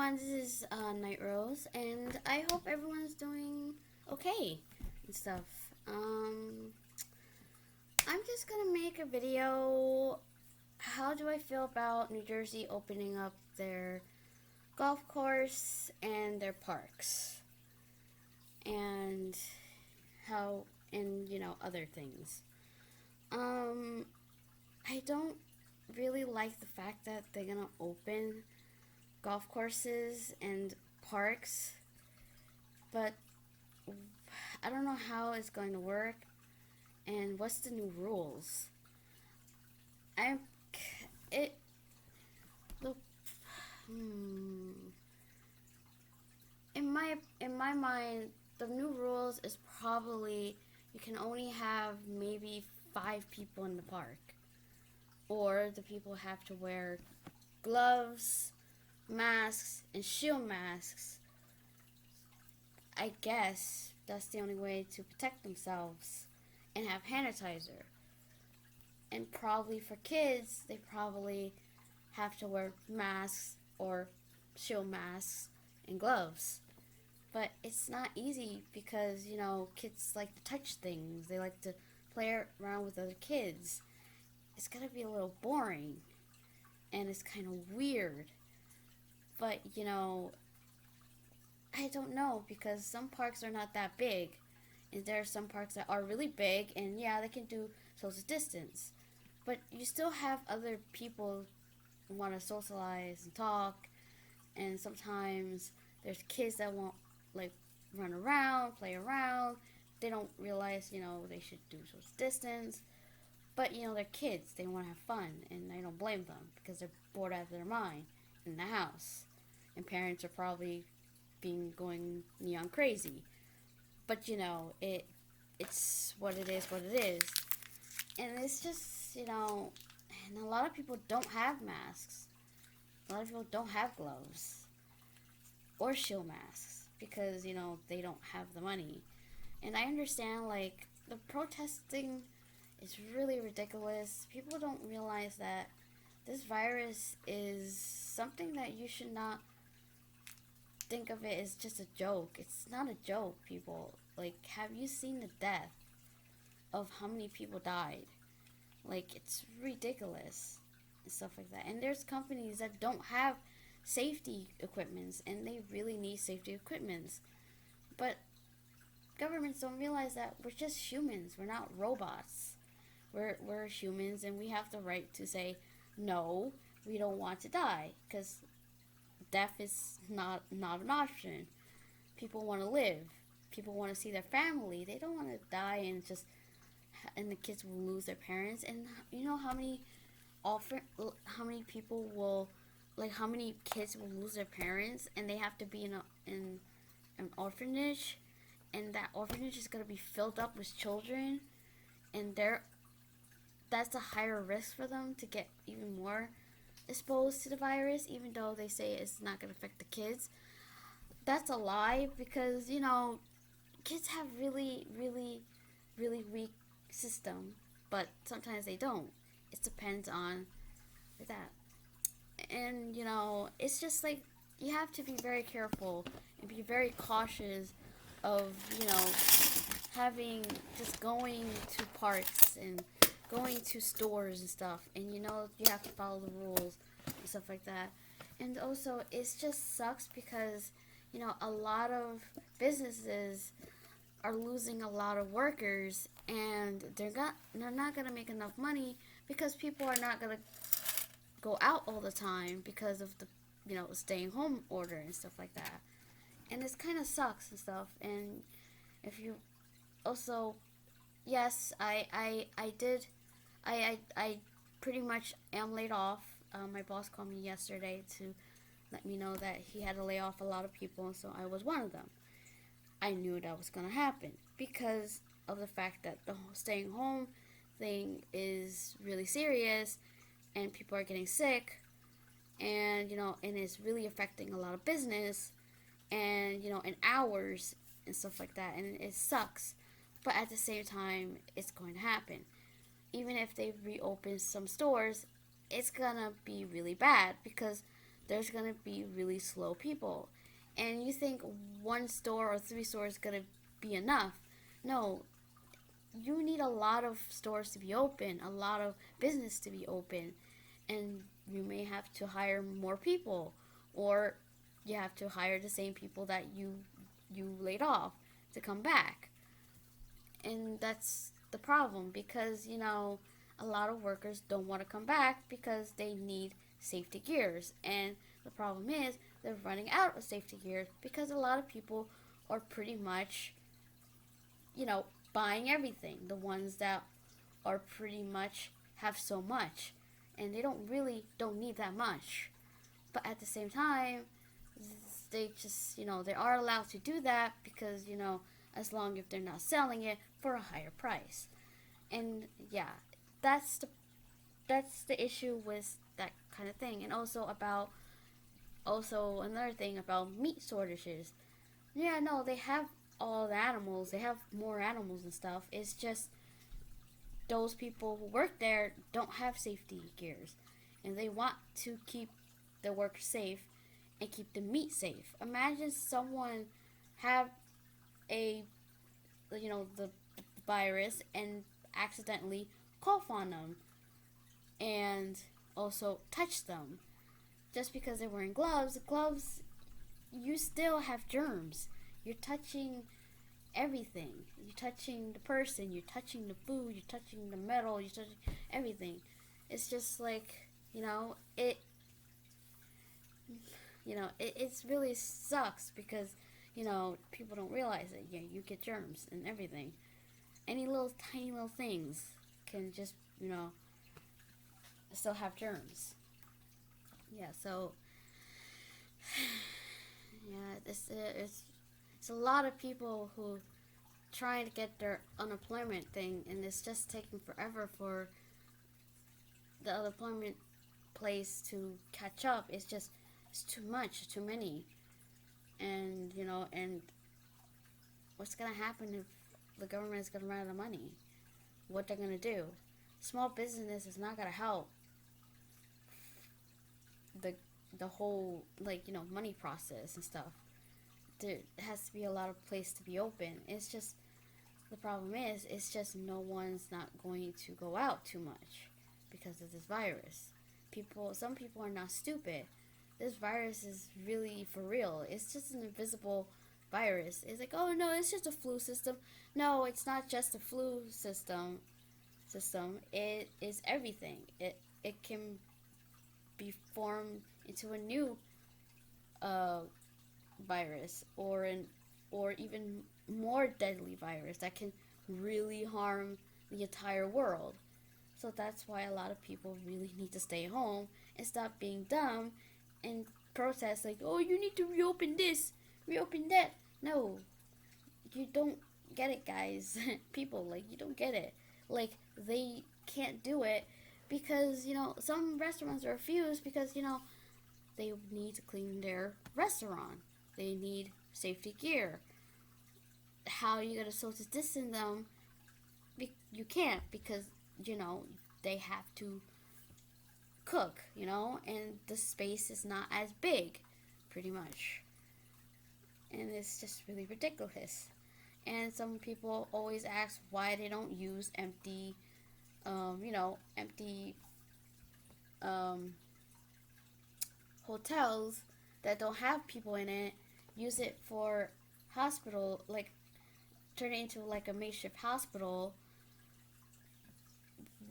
everyone, this is Night Rose, and I hope everyone's doing okay and stuff. I'm just gonna make a video. How do I feel about New Jersey opening up their golf course and their parks? And how, and other things. Um, I don't really like the fact that they're gonna open golf courses and parks, but I don't know how it's going to work and what's the new rules. I'm it the hmm, in my mind the new rules is probably you can only have maybe 5 people in the park, or the people have to wear gloves, masks, and shield masks. I guess that's the only way to protect themselves and have hand sanitizer. And probably for kids, they probably have to wear masks or shield masks and gloves. But it's not easy because, kids like to touch things. They like to play around with other kids. It's going to be a little boring and it's kind of weird. But, I don't know because some parks are not that big. And there are some parks that are really big and yeah, they can do social distance. But you still have other people who want to socialize and talk, and sometimes there's kids that want like run around, play around. They don't realize, they should do social distance. But they're kids. They want to have fun, and I don't blame them because they're bored out of their mind in the house, and parents are probably being going neon crazy. But it's what it is, what it is, and it's just and a lot of people don't have masks. A lot of people don't have gloves or shield masks because they don't have the money. And I understand like the protesting is really ridiculous. People don't realize that this virus is something that you should not think of it as just a joke. It's not a joke, people. Like, have you seen the death of how many people died? Like, it's ridiculous and stuff like that. And there's companies that don't have safety equipments, and they really need safety equipments. But governments don't realize that we're just humans. We're not robots. We're humans, and we have the right to say no. We don't want to die because death is not an option. People want to live. People want to see their family. They don't want to die and the kids will lose their parents. And you know how many people will how many kids will lose their parents and they have to be in an orphanage, and that orphanage is going to be filled up with children, and that's a higher risk for them to get even more exposed to the virus, even though they say it's not going to affect the kids. That's a lie because kids have really really weak system, but sometimes they don't. It depends on that. And it's just like you have to be very careful and be very cautious of having just going to parks and going to stores and stuff, and you have to follow the rules and stuff like that. And also it just sucks because a lot of businesses are losing a lot of workers, and they're not gonna make enough money because people are not gonna go out all the time because of the staying home order and stuff like that. And this kind of sucks and stuff. And if you also, yes, I did, I pretty much am laid off. My boss called me yesterday to let me know that he had to lay off a lot of people, and so I was one of them. I knew that was going to happen because of the fact that the staying home thing is really serious and people are getting sick, and and it's really affecting a lot of business, and and hours and stuff like that, and it sucks. But at the same time, it's going to happen. Even if they reopen some stores, it's gonna be really bad because there's gonna be really slow people. And you think one store or three stores is gonna be enough. No, you need a lot of stores to be open, a lot of business to be open, and you may have to hire more people, or you have to hire the same people that you laid off to come back. And that's the problem, because a lot of workers don't want to come back because they need safety gears, and the problem is they're running out of safety gears because a lot of people are pretty much buying everything. The ones that are pretty much have so much, and they don't need that much. But at the same time, they just they are allowed to do that because as long as they're not selling it for a higher price. And yeah, that's the issue with that kind of thing. And also another thing about meat shortages. Yeah, no, they have all the animals. They have more animals and stuff. It's just those people who work there don't have safety gears, and they want to keep the workers safe and keep the meat safe. Imagine someone have a the virus and accidentally cough on them and also touch them. Just because they're wearing gloves, you still have germs. You're touching everything. You're touching the person, you're touching the food, you're touching the metal, you're touching everything. It's just like, it really sucks because, people don't realize it. Yeah, you get germs and everything. Any little tiny little things can just, still have germs. Yeah, so yeah, it's a lot of people who trying to get their unemployment thing, and it's just taking forever for the unemployment place to catch up. It's too much, too many, and and what's gonna happen if the government is gonna run out of money? What they're gonna do? Small business is not gonna help the the whole money process and stuff. There has to be a lot of place to be open. It's just the problem is it's just no one's not going to go out too much because of this virus. Some people are not stupid. This virus is really for real. It's just an invisible virus. It's like, oh no, it's just a flu system. No, it's not just a flu system. It is everything. It can be formed into a new uh, virus, or even more deadly virus that can really harm the entire world. So that's why a lot of people really need to stay home and stop being dumb and protest like, oh, you need to reopen this, reopen that. No, you don't get it, guys. People, you don't get it. They can't do it because, some restaurants refuse because, they need to clean their restaurant. They need safety gear. How are you going to social distance them? You can't because, they have to cook, and the space is not as big, pretty much. And it's just really ridiculous. And some people always ask why they don't use empty um, hotels that don't have people in it. Use it for hospital, turn it into a makeshift hospital.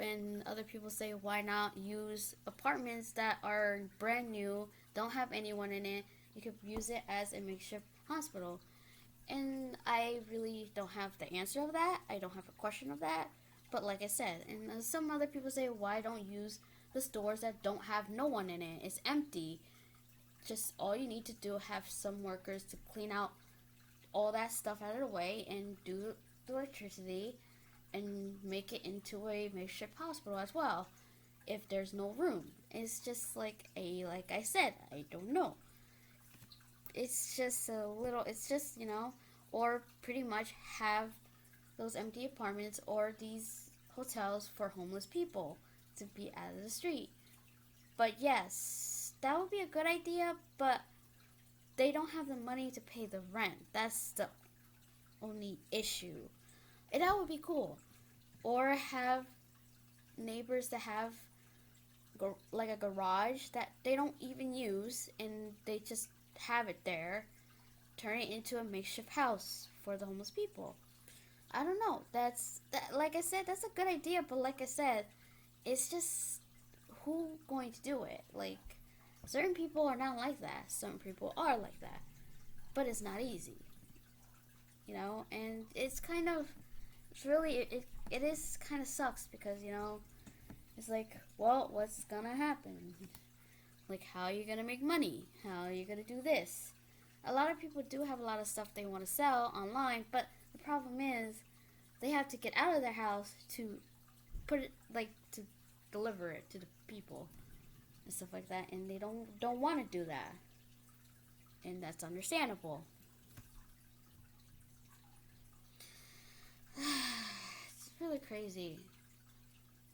And other people say, why not use apartments that are brand new, don't have anyone in it? You could use it as a makeshift hospital. And I really don't have the answer of that. I don't have a question of that. But like I said, and some other people say, why don't use the stores that don't have no one in it? It's empty. Just all you need to do have some workers to clean out all that stuff out of the way and do the electricity and make it into a makeshift hospital as well if there's no room. It's just like I said, I don't know. It's just or pretty much have those empty apartments or these hotels for homeless people to be out of the street. But yes, that would be a good idea, but they don't have the money to pay the rent. That's the only issue. And that would be cool. Or have neighbors that have like a garage that they don't even use and they just have it there, turn it into a makeshift house for the homeless people. I don't know. That's that. Like I said, that's a good idea. But like I said, it's just who going to do it. Like certain people are not like that. Some people are like that. But it's not easy, And it's kind of, it's really it is kind of sucks because it's like, well, what's gonna happen? Like, how are you gonna make money? How are you gonna do this? A lot of people do have a lot of stuff they want to sell online, but the problem is they have to get out of their house to put it, like, to deliver it to the people and stuff like that, and they don't want to do that, and that's understandable. It's really crazy.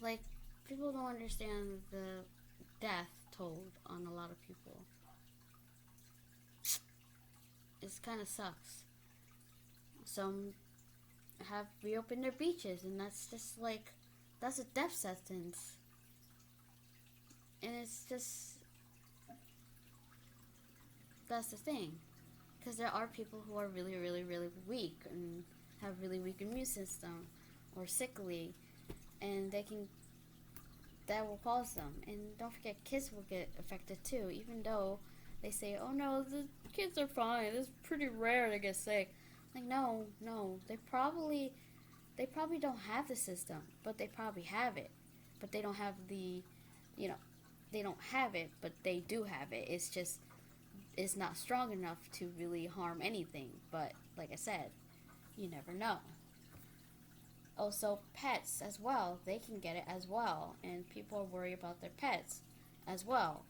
Like, people don't understand the death toll on a lot of people. It kind of sucks. Some have reopened their beaches, and that's just like, that's a death sentence. And it's just, that's the thing. Because there are people who are really, really, really weak and have really weak immune system or sickly, and that will cause them. And don't forget, kids will get affected too, even though they say, oh no, the kids are fine. It's pretty rare to get sick. Like, no, they probably don't have the system, but they probably have it. But they don't have you know, they don't have it, but they do have it. It's just, it's not strong enough to really harm anything. But like I said, you never know. Also, pets as well, they can get it as well, and people are worried about their pets as well.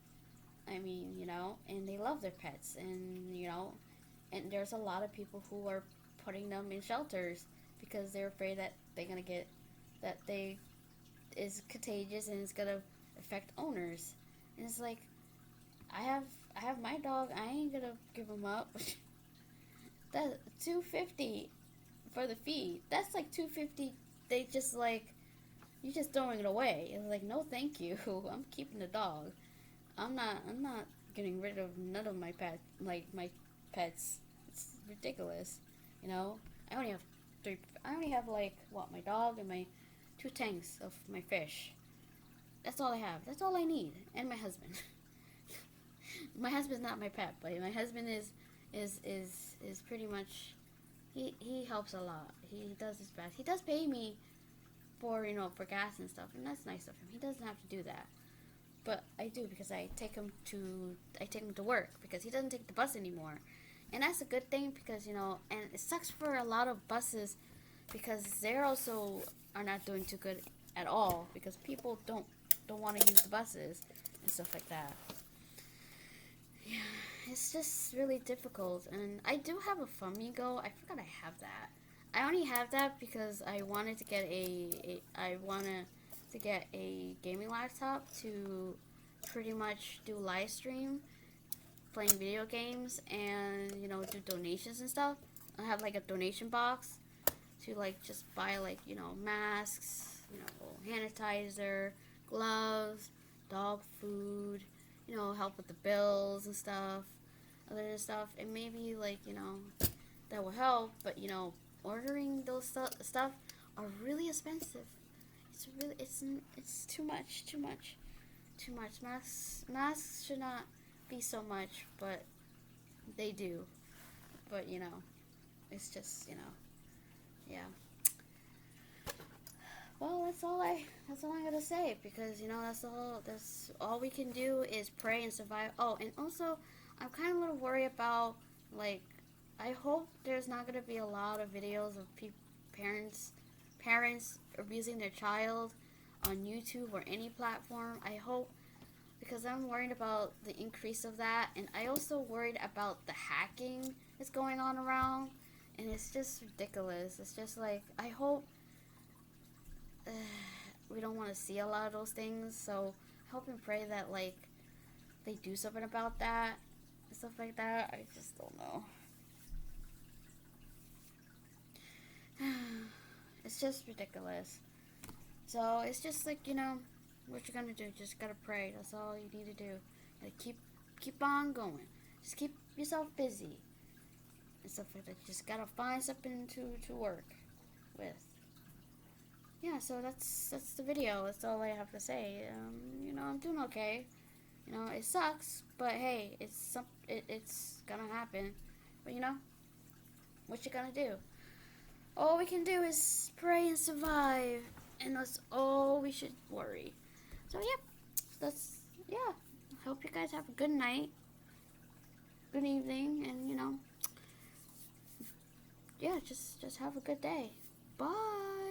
I mean, and they love their pets, and there's a lot of people who are putting them in shelters because they're afraid that they're gonna get that they is contagious and it's gonna affect owners. And it's like, I have my dog. I ain't gonna give him up. That's $250 for the feed. That's like $250. They just like, you just throwing it away. It's like, no, thank you. I'm keeping the dog. I'm not getting rid of none of my my pets. It's ridiculous. You know, I only have I only have like what, my dog and my 2 tanks of my fish. That's all I have. That's all I need. And my husband. My husband's not my pet, but my husband is pretty much, he helps a lot. He does his best. He does pay me for for gas and stuff, and that's nice of him. He doesn't have to do that, but I do because I take him to work because he doesn't take the bus anymore, and that's a good thing because and it sucks for a lot of buses because they're also are not doing too good at all because people don't want to use the buses and stuff like that. Yeah, it's just really difficult, and I do have a Famigo. I forgot I have that. I only have that because I wanted to get I wanted to get a gaming laptop to pretty much do live stream playing video games and do donations and stuff. I have like a donation box to like just buy like masks, hand sanitizer, gloves, dog food, help with the bills and stuff, other stuff, and maybe like that will help. But ordering those stuff are really expensive. It's too much. Masks should not be so much, but they do. But it's just yeah. Well, that's all I gotta say because that's all we can do is pray and survive. Oh, and also I'm kind of a little worried about, like, I hope there's not gonna be a lot of videos of parents abusing their child on YouTube or any platform. I hope, because I'm worried about the increase of that, and I also worried about the hacking that's going on around, and it's just ridiculous. It's just like, I hope we don't want to see a lot of those things. So I hope and pray that, like, they do something about that, stuff like that. I just don't know. It's just ridiculous. So it's just like, what you're gonna do. Just gotta pray. That's all you need to do. Gotta keep on going. Just keep yourself busy and stuff like that. You just gotta find something to work with. Yeah, so that's the video. That's all I have to say. I'm doing okay. It sucks, but hey, it's gonna happen. But what you gonna do? All we can do is pray and survive, and that's all we should worry. So yeah. I hope you guys have a good night, good evening, and yeah, just have a good day. Bye.